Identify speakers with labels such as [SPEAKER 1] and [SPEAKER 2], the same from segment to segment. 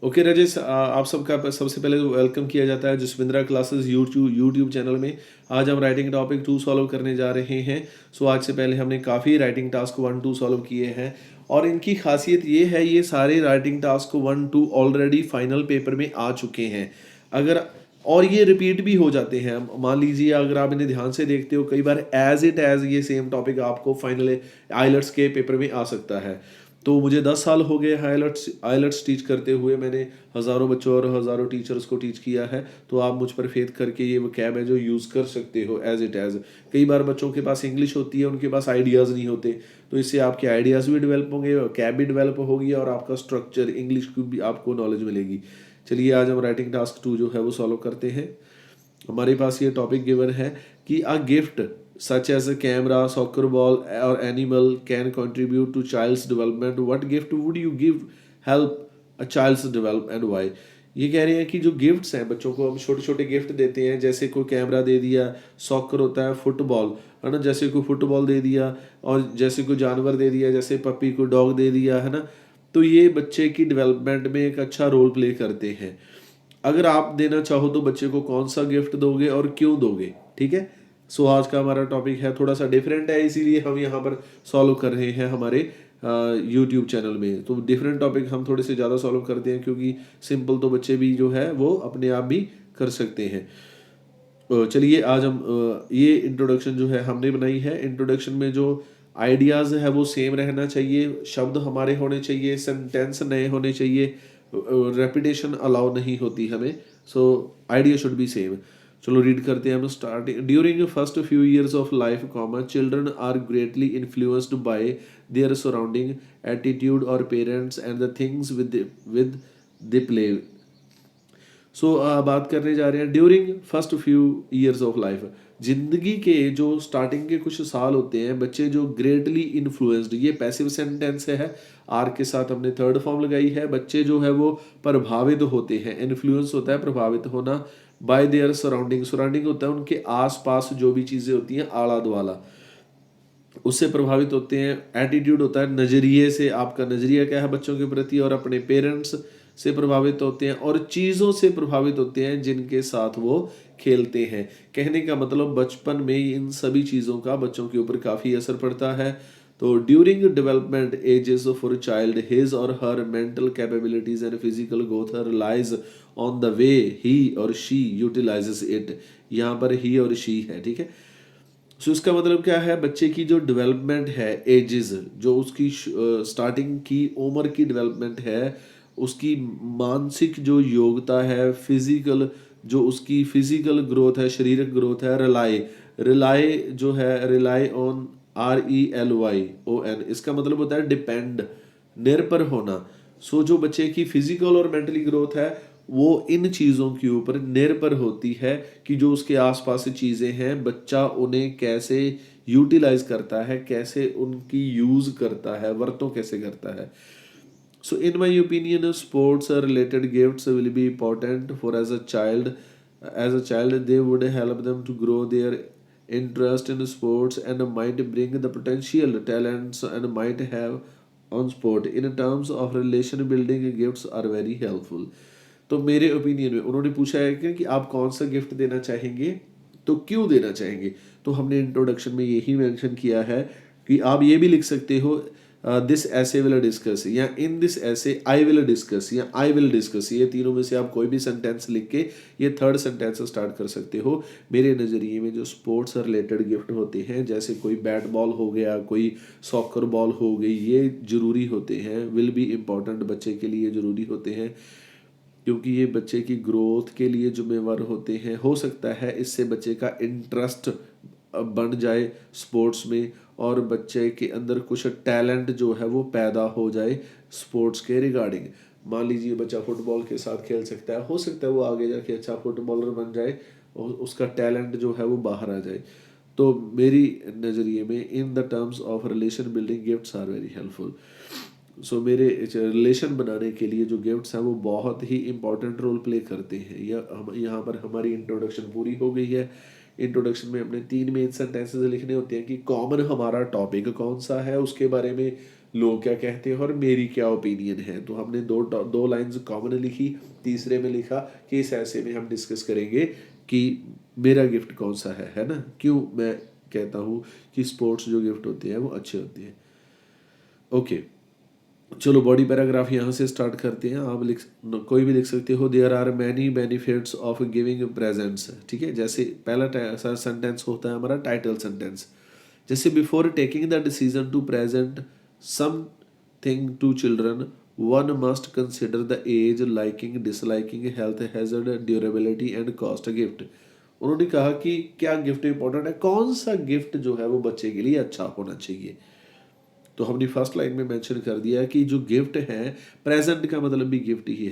[SPEAKER 1] Okay Rajesh, आप सबका सबसे पहले वेलकम किया जाता है जसविंद्रा क्लासेस यूट्यूब चैनल में। आज हम राइटिंग टॉपिक 2 सॉल्व करने जा रहे हैं। सो आज से पहले हमने काफ़ी राइटिंग टास्क 1-2 सॉल्व किए हैं और इनकी खासियत ये है, ये सारे writing task 1-2 already final paper में आ चुके हैं। अगर और ये रिपीट भी हो जाते हैं। मान लीजिए अगर आप इन्हें ध्यान से देखते हो, कई बार एज इट एज ये सेम टॉपिक आपको फाइनल आइलट्स के पेपर में आ सकता है। तो मुझे 10 साल हो गए आइलट्स टीच करते हुए। मैंने हज़ारों बच्चों और हज़ारों टीचर्स को टीच किया है। तो आप मुझ पर फेथ करके ये वोकैब है जो यूज़ कर सकते हो एज इट एज। कई बार बच्चों के पास इंग्लिश होती है, उनके पास आइडियाज़ नहीं होते, तो इससे आपके आइडियाज़ भी डेवलप होंगे, वोकैब भी डेवलप होगी और आपका स्ट्रक्चर इंग्लिश की भी आपको नॉलेज मिलेगी। चलिए आज हम राइटिंग टास्क 2 जो है वो सॉल्व करते हैं। हमारे पास ये टॉपिक गिवन है कि a gift such as a camera, soccer ball or animal can contribute to child's development. What gift would you give help a child's develop and why? ये कह रहे हैं कि जो गिफ्ट्स हैं, बच्चों को हम छोटे छोटे गिफ्ट देते हैं, जैसे कोई कैमरा दे दिया, सॉकर होता है फुटबॉल है ना, जैसे कोई फुटबॉल दे दिया, और जैसे कोई जानवर दे दिया, जैसे पपी को डॉग दे दिया है ना, तो ये बच्चे की डेवलपमेंट में एक अच्छा रोल प्ले करते हैं। अगर आप देना चाहो तो बच्चे को कौन सा गिफ्ट दोगे और क्यों दोगे, ठीक है। सो आज का हमारा टॉपिक है थोड़ा सा डिफरेंट है, इसीलिए हम यहाँ पर सॉल्व कर रहे हैं हमारे यूट्यूब चैनल में। तो डिफरेंट टॉपिक हम थोड़े से ज़्यादा सॉल्व करते हैं, क्योंकि सिंपल तो बच्चे भी जो है वो अपने आप भी कर सकते हैं। चलिए आज हम ये इंट्रोडक्शन जो है हमने बनाई है। इंट्रोडक्शन में जो आइडियाज़ है वो सेम रहना चाहिए, शब्द हमारे होने चाहिए, सेंटेंस नए होने चाहिए, रेपिटेशन अलाउ नहीं होती हमें। So idea should be same. चलो रीड करते हैं हम। Starting during first few years of life comma children are greatly influenced by their surrounding attitude और parents and the things with the play. So बात करने जा रहे हैं during first few years of life. जिंदगी के जो स्टार्टिंग के कुछ साल होते हैं, बच्चे जो ग्रेटली इन्फ्लुएंस्ड, ये पैसिव सेंटेंस है, आर के साथ हमने थर्ड फॉर्म लगाई है। बच्चे जो है वो प्रभावित होते हैं, इन्फ्लुएंस होता है प्रभावित होना, बाय देयर सराउंडिंग, सराउंडिंग होता है उनके आसपास जो भी चीज़ें होती हैं आला दुआला, उससे प्रभावित होते हैं। एटीट्यूड होता है नज़रिए से, आपका नज़रिया क्या है बच्चों के प्रति, और अपने पेरेंट्स से प्रभावित होते हैं, और चीज़ों से प्रभावित होते हैं जिनके साथ वो खेलते हैं। कहने का मतलब बचपन में इन सभी चीज़ों का बच्चों के ऊपर काफ़ी असर पड़ता है। तो during development ages for child his or her mental capabilities and physical growth relies on the way he or she utilises it. यहाँ पर ही और शी है, ठीक है। सो इसका मतलब क्या है, बच्चे की जो डेवलपमेंट है, एजेस, जो उसकी स्टार्टिंग की उम्र की डेवलपमेंट है, उसकी मानसिक जो योग्यता है, फिजिकल जो उसकी फिजिकल ग्रोथ है, शारीरिक ग्रोथ है, रिलाई, रिलाई जो है, रिलाई ऑन, RELYON, इसका मतलब होता है डिपेंड, निर्भर होना। सो जो बच्चे की फिजिकल और मेंटली ग्रोथ है वो इन चीज़ों के ऊपर निर्भर होती है कि जो उसके आसपास चीज़ें हैं, बच्चा उन्हें कैसे यूटिलाइज करता है, कैसे उनकी यूज़ करता है, वर्तों कैसे करता है। So in my opinion, sports related gifts will be important for as a child. As a child, they would help them to grow their interest in sports and might bring the potential talents and might have on sport. In terms of relation building, gifts are very helpful. तो मेरे opinion में उन्होंने पूछा है कि आप कौन सा गिफ्ट देना चाहेंगे, तो क्यों देना चाहेंगे। तो हमने इंट्रोडक्शन में यही मेंशन किया है कि आप ये भी लिख सकते हो दिस ऐसे विल डिस्कस, या इन दिस ऐसे आई विल डिस्कस, या आई विल डिस्कस। ये तीनों में से आप कोई भी सेंटेंस लिख के ये थर्ड सेंटेंस स्टार्ट कर सकते हो। मेरे नज़रिए में जो स्पोर्ट्स रिलेटेड गिफ्ट होते हैं, जैसे कोई बैट बॉल हो गया, कोई सॉकर बॉल हो गई, ये ज़रूरी होते हैं, विल बी इम्पॉर्टेंट, बच्चे के लिए ज़रूरी होते हैं, क्योंकि ये बच्चे की ग्रोथ के लिए जिम्मेवार होते हैं। हो सकता है इससे बच्चे का इंटरेस्ट बन जाए स्पोर्ट्स में, और बच्चे के अंदर कुछ टैलेंट जो है वो पैदा हो जाए स्पोर्ट्स के रिगार्डिंग। मान लीजिए बच्चा फुटबॉल के साथ खेल सकता है, हो सकता है वो आगे जाके अच्छा फुटबॉलर बन जाए और उसका टैलेंट जो है वो बाहर आ जाए। तो मेरी नज़रिए में in the terms of relation building gifts are very helpful. So मेरे रिलेशन बनाने के लिए जो गिफ्ट्स हैं वो बहुत ही इंपॉर्टेंट रोल प्ले करते हैं। यह हम यहाँ पर हमारी इंट्रोडक्शन पूरी हो गई है। इंट्रोडक्शन में अपने 3 मेन सेंटेंसेस लिखने होते हैं कि कॉमन हमारा टॉपिक कौन सा है, उसके बारे में लोग क्या कहते हैं और मेरी क्या ओपिनियन है। तो हमने दो लाइंस कॉमन लिखी, तीसरे में लिखा कि इस ऐसे में हम डिस्कस करेंगे कि मेरा गिफ्ट कौन सा है ना, क्यों मैं कहता हूँ कि स्पोर्ट्स जो गिफ्ट होते हैं वो अच्छे होते हैं। ओके, चलो बॉडी पैराग्राफ यहाँ से स्टार्ट करते हैं। आप कोई भी लिख सकते हो। There are many benefits of giving presents, ठीक है। जैसे पहला सेंटेंस होता है हमारा टाइटल सेंटेंस, जैसे before taking the decision to present something to children one must consider the age, liking, disliking, health hazard, durability and cost gift. उन्होंने कहा कि क्या गिफ्ट इंपॉर्टेंट है, कौन सा गिफ्ट जो है वो बच्चे के लिए अच्छा होना चाहिए। तो हमने फर्स्ट लाइन में मेंशन कर दिया कि जो गिफ्ट है, प्रेजेंट का मतलब भी गिफ्ट ही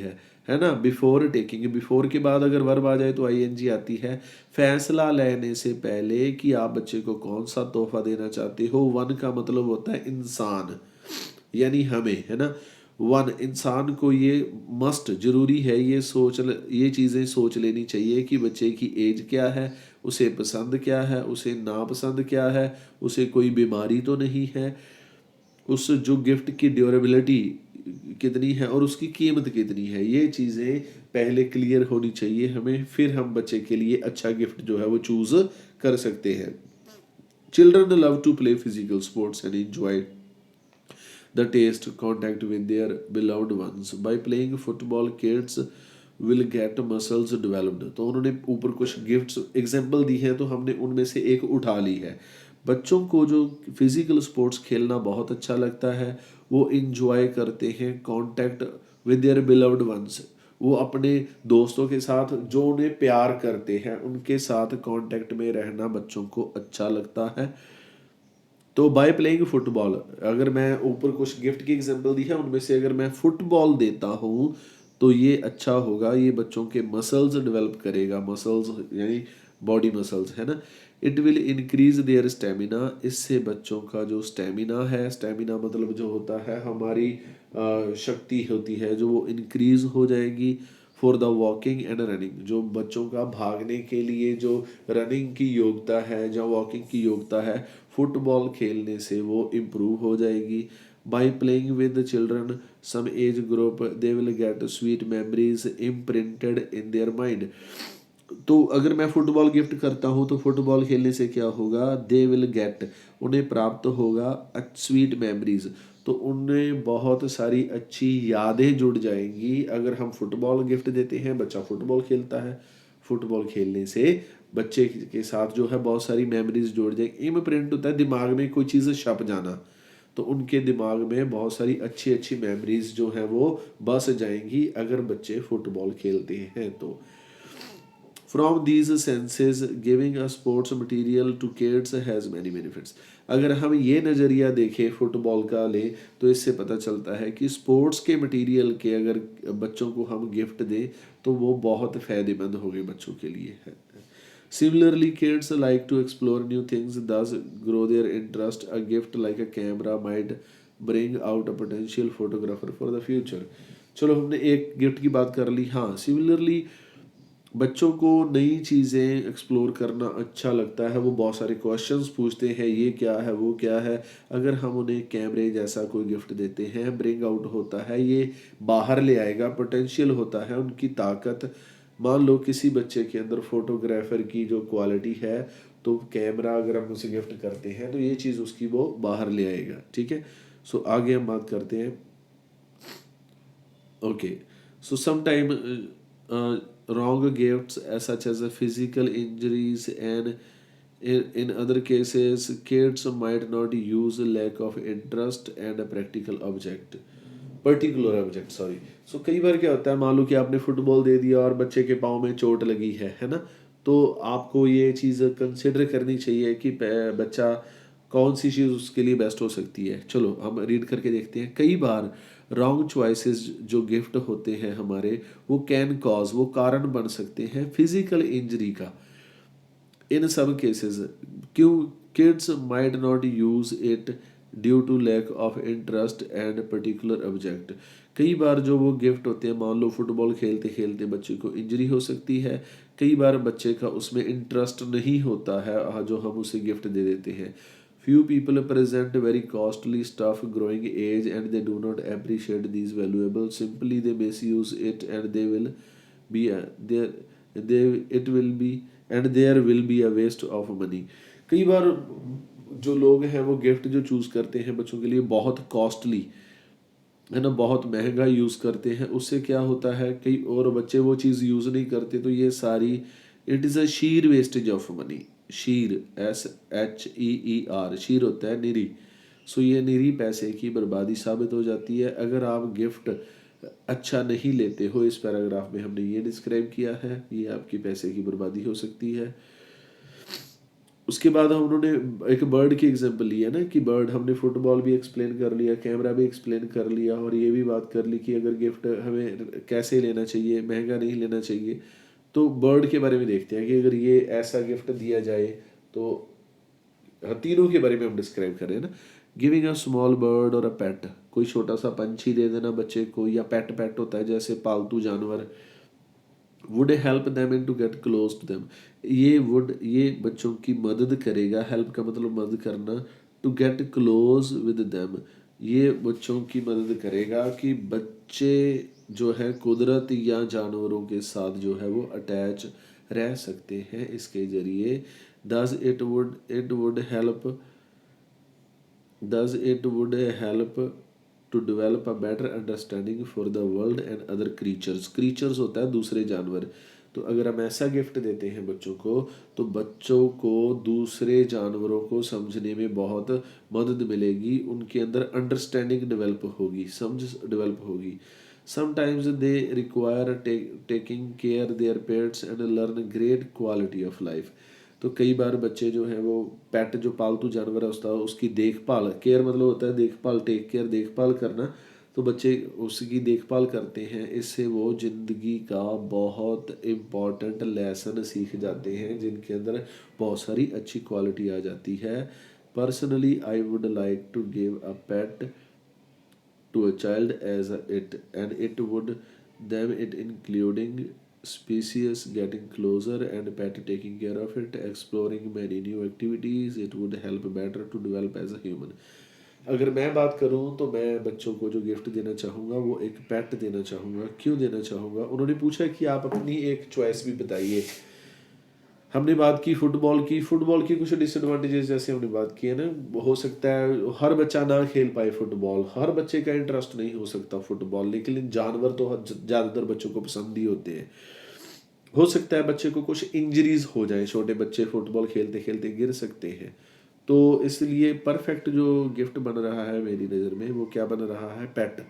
[SPEAKER 1] है ना। बिफोर टेकिंग, बिफोर के बाद अगर वर्ब आ जाए तो आईएनजी आती है। फैसला लेने से पहले कि आप बच्चे को कौन सा तोहफा देना चाहते हो। वन का मतलब होता है इंसान, यानी हमें, है ना। वन इंसान को ये मस्ट जरूरी है, ये चीज़ें सोच लेनी चाहिए कि बच्चे की एज क्या है, उसे पसंद क्या है, उसे नापसंद क्या है, उसे कोई बीमारी तो नहीं है, उस जो गिफ्ट की ड्यूरेबिलिटी कितनी है और उसकी कीमत कितनी है। ये चीज़ें पहले क्लियर होनी चाहिए हमें, फिर हम बच्चे के लिए अच्छा गिफ्ट जो है वो चूज़ कर सकते हैं। Children love to play physical sports and enjoy the taste contact with their beloved ones. By playing football, kids will get muscles developed. तो उन्होंने ऊपर कुछ गिफ्ट्स एग्जाम्पल दी हैं, तो हमने उनमें से एक उठा ली है। बच्चों को जो फिजिकल स्पोर्ट्स खेलना बहुत अच्छा लगता है, वो इंजॉय करते हैं contact with their beloved ones, वो अपने दोस्तों के साथ जो उन्हें प्यार करते हैं उनके साथ कांटेक्ट में रहना बच्चों को अच्छा लगता है। तो बाय प्लेइंग फुटबॉल, अगर मैं ऊपर कुछ गिफ्ट की एग्जांपल दी है उनमें से अगर मैं फुटबॉल देता हूँ तो ये अच्छा होगा, ये बच्चों के मसल्स डेवलप करेगा, मसल्स यानी बॉडी मसल्स, है ना। It will increase their stamina, इससे बच्चों का जो स्टेमिना है, स्टेमिना मतलब जो होता है हमारी शक्ति होती है जो वो इंक्रीज हो जाएगी। For the walking and running, जो बच्चों का भागने के लिए जो रनिंग की योग्यता है, जो वॉकिंग की योग्यता है, फुटबॉल खेलने से वो इम्प्रूव हो जाएगी। By playing with children same age group they will get sweet memories imprinted in their mind. तो अगर मैं फुटबॉल गिफ्ट करता हूँ तो फुटबॉल खेलने से क्या होगा, दे विल गेट, उन्हें प्राप्त होगा स्वीट मेमोरीज, तो उन्हें बहुत सारी अच्छी यादें जुड़ जाएंगी। अगर हम फुटबॉल गिफ्ट देते हैं, बच्चा फुटबॉल खेलता है, फुटबॉल खेलने से बच्चे के साथ जो है बहुत सारी मेमोरीज जुड़ जाएंगी। इम्प्रिंट होता है दिमाग में कोई चीज़ छप जाना, तो उनके दिमाग में बहुत सारी अच्छी अच्छी मेमोरीज जो है वो बस जाएंगी अगर बच्चे फुटबॉल खेलते हैं। तो from these senses giving a sports material to kids has many benefits. अगर हम ये नज़रिया देखें फुटबॉल का लें तो इससे पता चलता है कि स्पोर्ट्स के मटेरियल के अगर बच्चों को हम गिफ्ट दें तो वो बहुत फ़ायदेमंद होंगे बच्चों के लिए है। Similarly, kids like to explore new things, thus grow their interest. A gift like a camera might bring out a potential photographer for the future. चलो हमने एक गिफ्ट की बात कर ली। हाँ, सिमिलरली बच्चों को नई चीज़ें एक्सप्लोर करना अच्छा लगता है, वो बहुत सारे क्वेश्चंस पूछते हैं, ये क्या है वो क्या है। अगर हम उन्हें कैमरे जैसा कोई गिफ्ट देते हैं, ब्रिंग आउट होता है, ये बाहर ले आएगा, पोटेंशियल होता है उनकी ताकत। मान लो किसी बच्चे के अंदर फोटोग्राफर की जो क्वालिटी है, तो कैमरा अगर हम उसे गिफ्ट करते हैं तो ये चीज़ उसकी वो बाहर ले आएगा, ठीक है। सो आगे हम बात करते हैं। Okay, so sometime wrong gifts such as physical injuries and in other cases kids might not use lack of interest and a practical object particular object sorry. So कई बार क्या होता है, मान लो कि आपने फुटबॉल दे दिया और बच्चे के पाँव में चोट लगी है ना। तो आपको ये चीज़ कंसिडर करनी चाहिए कि बच्चा कौन सी चीज़ उसके लिए बेस्ट हो सकती है। चलो हम रीड करके देखते हैं। कई बार रॉन्ग चॉइसेस जो गिफ्ट होते हैं हमारे, वो कैन कॉज, वो कारण बन सकते हैं फिजिकल इंजरी का। इन सम केसेस क्यों kids might not use it due to lack of interest and particular object. कई बार जो वो गिफ्ट होते हैं, मान लो फुटबॉल खेलते खेलते बच्चे को इंजरी हो सकती है, कई बार बच्चे का उसमें इंटरेस्ट नहीं होता है जो हम उसे गिफ्ट दे देते हैं। Few people present very costly stuff growing age and they do not appreciate these valuables. Simply they misuse it and they will be there they it will be and there will be a waste of money. कई बार जो लोग हैं वो gift जो choose करते हैं बच्चों के लिए बहुत कॉस्टली है ना, बहुत महंगा यूज़ करते हैं, उससे क्या होता है कई और बच्चे वो चीज़ यूज़ नहीं करते, तो ये सारी it is a sheer wastage of money. Sheer SHEER sheer होता है निरी। सो ये निरी पैसे की बर्बादी साबित हो जाती है अगर आप गिफ्ट अच्छा नहीं लेते हो। इस पैराग्राफ में हमने ये डिस्क्राइब किया है, ये आपकी पैसे की बर्बादी हो सकती है। उसके बाद हम उन्होंने एक बर्ड की एग्जांपल ली है ना कि बर्ड, हमने फुटबॉल भी एक्सप्लेन कर लिया, कैमरा भी एक्सप्लेन कर लिया और ये भी बात कर ली कि अगर गिफ्ट हमें कैसे लेना चाहिए, महंगा नहीं लेना चाहिए। तो बर्ड के बारे में देखते हैं कि अगर ये ऐसा गिफ्ट दिया जाए तो तीनों के बारे में हम डिस्क्राइब कर रहे हैं ना। गिविंग अ स्मॉल बर्ड और अ पेट, कोई छोटा सा पंछी दे देना बच्चे को, या पेट होता है जैसे पालतू जानवर। Would help them in to get close to them, ये बच्चों की मदद करेगा। हेल्प का मतलब मदद करना। To get close with them, ये बच्चों की मदद करेगा कि बच्चे जो है कुदरत या जानवरों के साथ जो है वो अटैच रह सकते हैं इसके ज़रिए। Thus it would help Thus, it would help to develop a better understanding for the world and other creatures. Creatures होता है दूसरे जानवर। तो अगर हम ऐसा गिफ्ट देते हैं बच्चों को तो बच्चों को दूसरे जानवरों को समझने में बहुत मदद मिलेगी, उनके अंदर अंडरस्टैंडिंग डेवलप होगी, समझ डेवलप होगी। Sometimes they require taking care their pets and learn great quality of life. तो कई बार बच्चे जो हैं वो पेट जो पालतू जानवर है उसका उसकी देखभाल, केयर मतलब होता है देखभाल, टेक केयर देखभाल करना। तो बच्चे उसकी देखभाल करते हैं, इससे वो ज़िंदगी का बहुत इम्पॉर्टेंट लेसन सीख जाते हैं जिनके अंदर बहुत सारी अच्छी क्वालिटी आ जाती है। Personally I would like to give a pet to a child as it would them it including species getting closer and pet taking care of it, exploring many new activities, it would help better to develop as a human. अगर मैं बात करूं तो मैं बच्चों को जो gift देना चाहूँगा वो एक पेट देना चाहूँगा। क्यों देना चाहूँगा, उन्होंने पूछा कि आप अपनी एक चॉइस भी बताइए। हमने बात की फुटबॉल की कुछ डिसएडवांटेजेस जैसे हमने बात की है ना। हो सकता है हर बच्चा ना खेल पाए फुटबॉल, हर बच्चे का इंटरेस्ट नहीं हो सकता फुटबॉल, लेकिन जानवर तो ज़्यादातर बच्चों को पसंद ही होते हैं। हो सकता है बच्चे को कुछ इंजरीज हो जाए, छोटे बच्चे फुटबॉल खेलते खेलते गिर सकते हैं। तो इसलिए परफेक्ट जो गिफ्ट बन रहा है मेरी नज़र में वो क्या बन रहा है, पेट।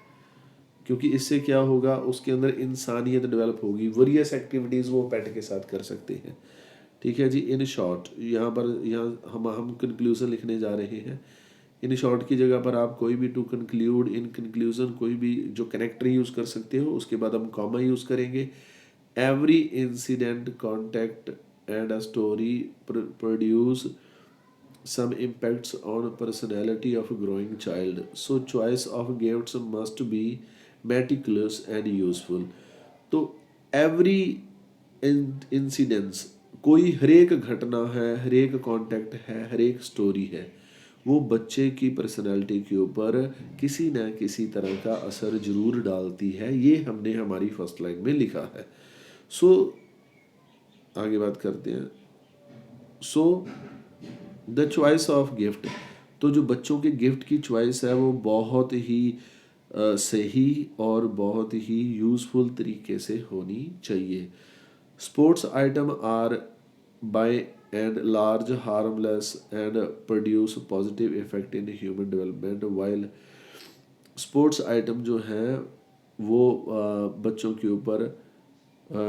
[SPEAKER 1] क्योंकि इससे क्या होगा, उसके अंदर इंसानियत डेवलप होगी, वेरियस एक्टिविटीज़ वो पेट के साथ कर सकते हैं। ठीक है जी। इन शॉर्ट यहाँ हम कंक्लूजन लिखने जा रहे हैं। इन शॉर्ट की जगह पर आप कोई भी टू कंक्लूड, इन कंक्लूजन कोई भी जो कनेक्टर यूज़ कर सकते हो, उसके बाद हम कॉमा यूज़ करेंगे। Every incident contact and a story produce some impacts on personality of a growing child, so choice of gifts must be meticulous and useful. तो every इंसिडेंस, कोई हरेक घटना है, हरेक कॉन्टेक्ट है, हरेक स्टोरी है, वो बच्चे की पर्सनालिटी के ऊपर किसी न किसी तरह का असर ज़रूर डालती है। ये हमने हमारी फर्स्ट लाइन में लिखा है। सो आगे बात करते हैं। So the choice of gift, तो जो बच्चों के गिफ्ट की चॉइस है वो बहुत ही सही और बहुत ही यूज़फुल तरीके से होनी चाहिए। Sports item are by and large harmless and produce positive effect in human development, while sports item जो हैं वो बच्चों के ऊपर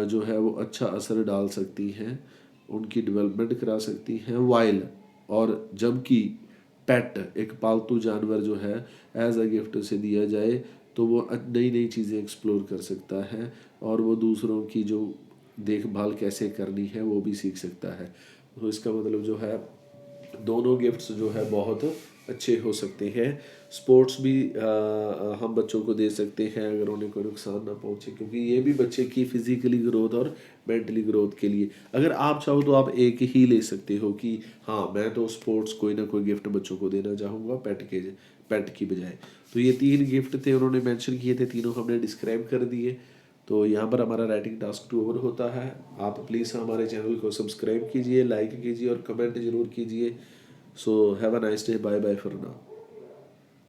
[SPEAKER 1] जो है वो अच्छा असर डाल सकती हैं, उनकी डेवलपमेंट करा सकती हैं। वाइल और जबकि पेट, एक पालतू जानवर जो है एज अ गिफ्ट उसे दिया जाए तो वो नई नई चीज़ें एक्सप्लोर कर सकता है और वो दूसरों की जो देखभाल कैसे करनी है वो भी सीख सकता है। तो इसका मतलब जो है दोनों गिफ्ट्स जो है बहुत अच्छे हो सकते हैं। स्पोर्ट्स भी हम बच्चों को दे सकते हैं अगर उन्हें कोई नुकसान ना पहुंचे, क्योंकि ये भी बच्चे की फिजिकली ग्रोथ और मेंटली ग्रोथ के लिए। अगर आप चाहो तो आप एक ही ले सकते हो कि हाँ मैं तो स्पोर्ट्स कोई ना कोई गिफ्ट बच्चों को देना चाहूँगा पेट की बजाय। तो ये 3 गिफ्ट थे, उन्होंने मेंशन किए थे, तीनों हमने डिस्क्राइब कर दिए। तो यहाँ पर हमारा राइटिंग टास्क 2 ओवर होता है। आप प्लीज़ हमारे चैनल को सब्सक्राइब कीजिए, लाइक कीजिए और कमेंट ज़रूर कीजिए। So have a nice day, bye bye for now.